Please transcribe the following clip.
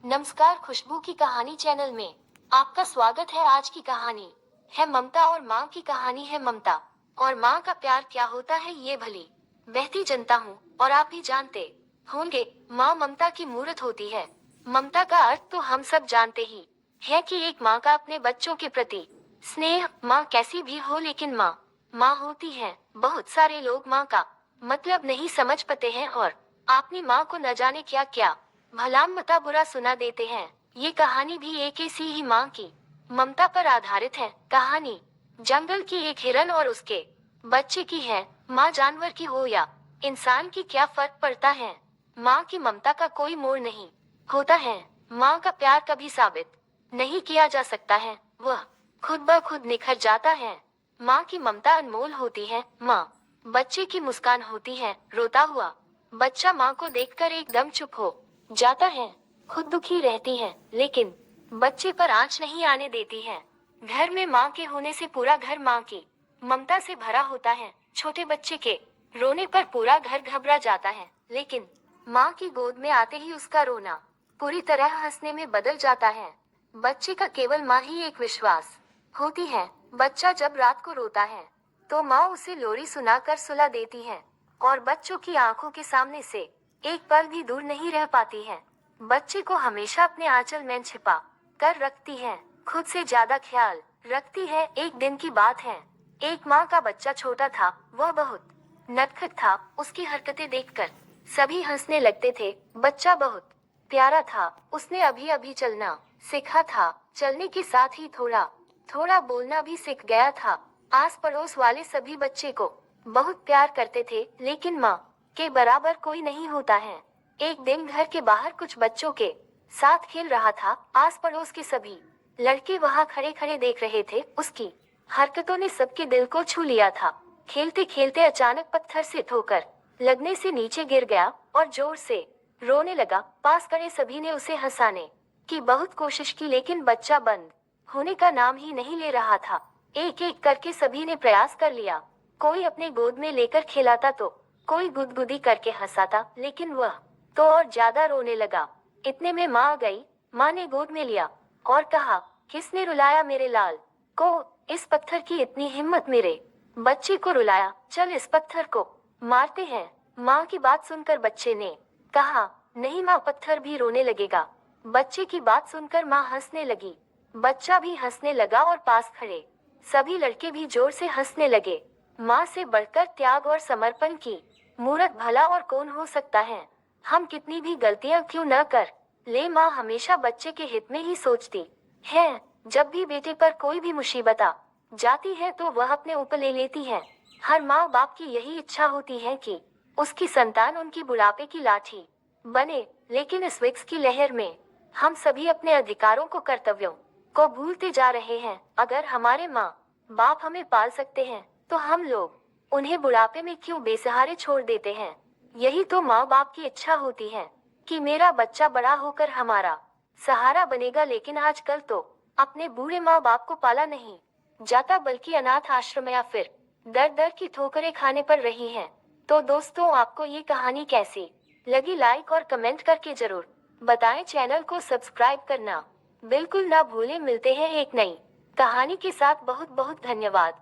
नमस्कार, खुशबू की कहानी चैनल में आपका स्वागत है। आज की कहानी है ममता और माँ की कहानी है। ममता और माँ का प्यार क्या होता है ये भली बहती जनता हूँ और आप भी जानते होंगे। माँ ममता की मूर्त होती है। ममता का अर्थ तो हम सब जानते ही है कि एक माँ का अपने बच्चों के प्रति स्नेह। माँ कैसी भी हो लेकिन माँ माँ होती है। बहुत सारे लोग माँ का मतलब नहीं समझ पाते हैं और अपनी माँ को न जाने क्या क्या भला मता बुरा सुना देते हैं। ये कहानी भी एक ऐसी ही माँ की ममता पर आधारित है। कहानी जंगल की एक हिरन और उसके बच्चे की है। माँ जानवर की हो या इंसान की क्या फर्क पड़ता है, माँ की ममता का कोई मोड़ नहीं होता है। माँ का प्यार कभी साबित नहीं किया जा सकता है, वह खुद ब खुद निखर जाता है। माँ की ममता अनमोल होती है। माँ बच्चे की मुस्कान होती है। रोता हुआ बच्चा माँ को देखकर एकदम चुप हो जाता है। खुद दुखी रहती है लेकिन बच्चे पर आंच नहीं आने देती है। घर में माँ के होने से पूरा घर माँ की ममता से भरा होता है। छोटे बच्चे के रोने पर पूरा घर घबरा जाता है लेकिन माँ की गोद में आते ही उसका रोना पूरी तरह हंसने में बदल जाता है। बच्चे का केवल माँ ही एक विश्वास होती है। बच्चा जब रात को रोता है तो माँ उसे लोरी सुनाकर सुला देती है और बच्चों की आंखों के सामने से एक पल भी दूर नहीं रह पाती है। बच्चे को हमेशा अपने आंचल में छिपा कर रखती है, खुद से ज्यादा ख्याल रखती है। एक दिन की बात है, एक माँ का बच्चा छोटा था। वह बहुत नटखट था। उसकी हरकतें देखकर सभी हंसने लगते थे। बच्चा बहुत प्यारा था। उसने अभी अभी चलना सीखा था। चलने के साथ ही थोड़ा थोड़ा बोलना भी सीख गया था। आस पड़ोस वाले सभी बच्चे को बहुत प्यार करते थे लेकिन माँ के बराबर कोई नहीं होता है। एक दिन घर के बाहर कुछ बच्चों के साथ खेल रहा था। आस पड़ोस के सभी लड़के वहाँ खड़े खड़े देख रहे थे। उसकी हरकतों ने सबके दिल को छू लिया था। खेलते खेलते अचानक पत्थर से ठोकर लगने से नीचे गिर गया और जोर से रोने लगा। पास खड़े सभी ने उसे हंसाने की बहुत कोशिश की लेकिन बच्चा बंद होने का नाम ही नहीं ले रहा था। एक एक करके सभी ने प्रयास कर लिया। कोई अपने गोद में लेकर खिलाता तो कोई गुदगुदी करके हंसाता लेकिन वह तो और ज्यादा रोने लगा। इतने में माँ आ गई। माँ ने गोद में लिया और कहा, किसने रुलाया मेरे लाल को? इस पत्थर की इतनी हिम्मत मेरे बच्चे को रुलाया। चल इस पत्थर को मारते हैं। माँ की बात सुनकर बच्चे ने कहा, नहीं माँ, पत्थर भी रोने लगेगा। बच्चे की बात सुनकर माँ हंसने लगी। बच्चा भी हंसने लगा और पास खड़े सभी लड़के भी जोर से हंसने लगे। माँ से बढ़कर त्याग और समर्पण की मूर्त भला और कौन हो सकता है। हम कितनी भी गलतियां क्यों न कर ले, माँ हमेशा बच्चे के हित में ही सोचती है। जब भी बेटे पर कोई भी मुसीबत आ जाती है तो वह अपने ऊपर ले लेती है। हर माँ बाप की यही इच्छा होती है कि उसकी संतान उनकी बुढ़ापे की लाठी बने। लेकिन इस विक्स की लहर में हम सभी अपने अधिकारों को, कर्तव्यों को भूलते जा रहे हैं। अगर हमारे माँ बाप हमें पाल सकते हैं तो हम लोग उन्हें बुढ़ापे में क्यों बेसहारे छोड़ देते हैं। यही तो माँ बाप की इच्छा होती है कि मेरा बच्चा बड़ा होकर हमारा सहारा बनेगा। लेकिन आजकल तो अपने बूढ़े माँ बाप को पाला नहीं जाता बल्कि अनाथ आश्रम या फिर दर दर की ठोकरें खाने पड़ रही हैं। तो दोस्तों, आपको ये कहानी कैसी लगी लाइक और कमेंट करके जरूर बताएं। चैनल को सब्सक्राइब करना बिल्कुल ना भूलें। मिलते हैं एक नई कहानी के साथ। बहुत बहुत धन्यवाद।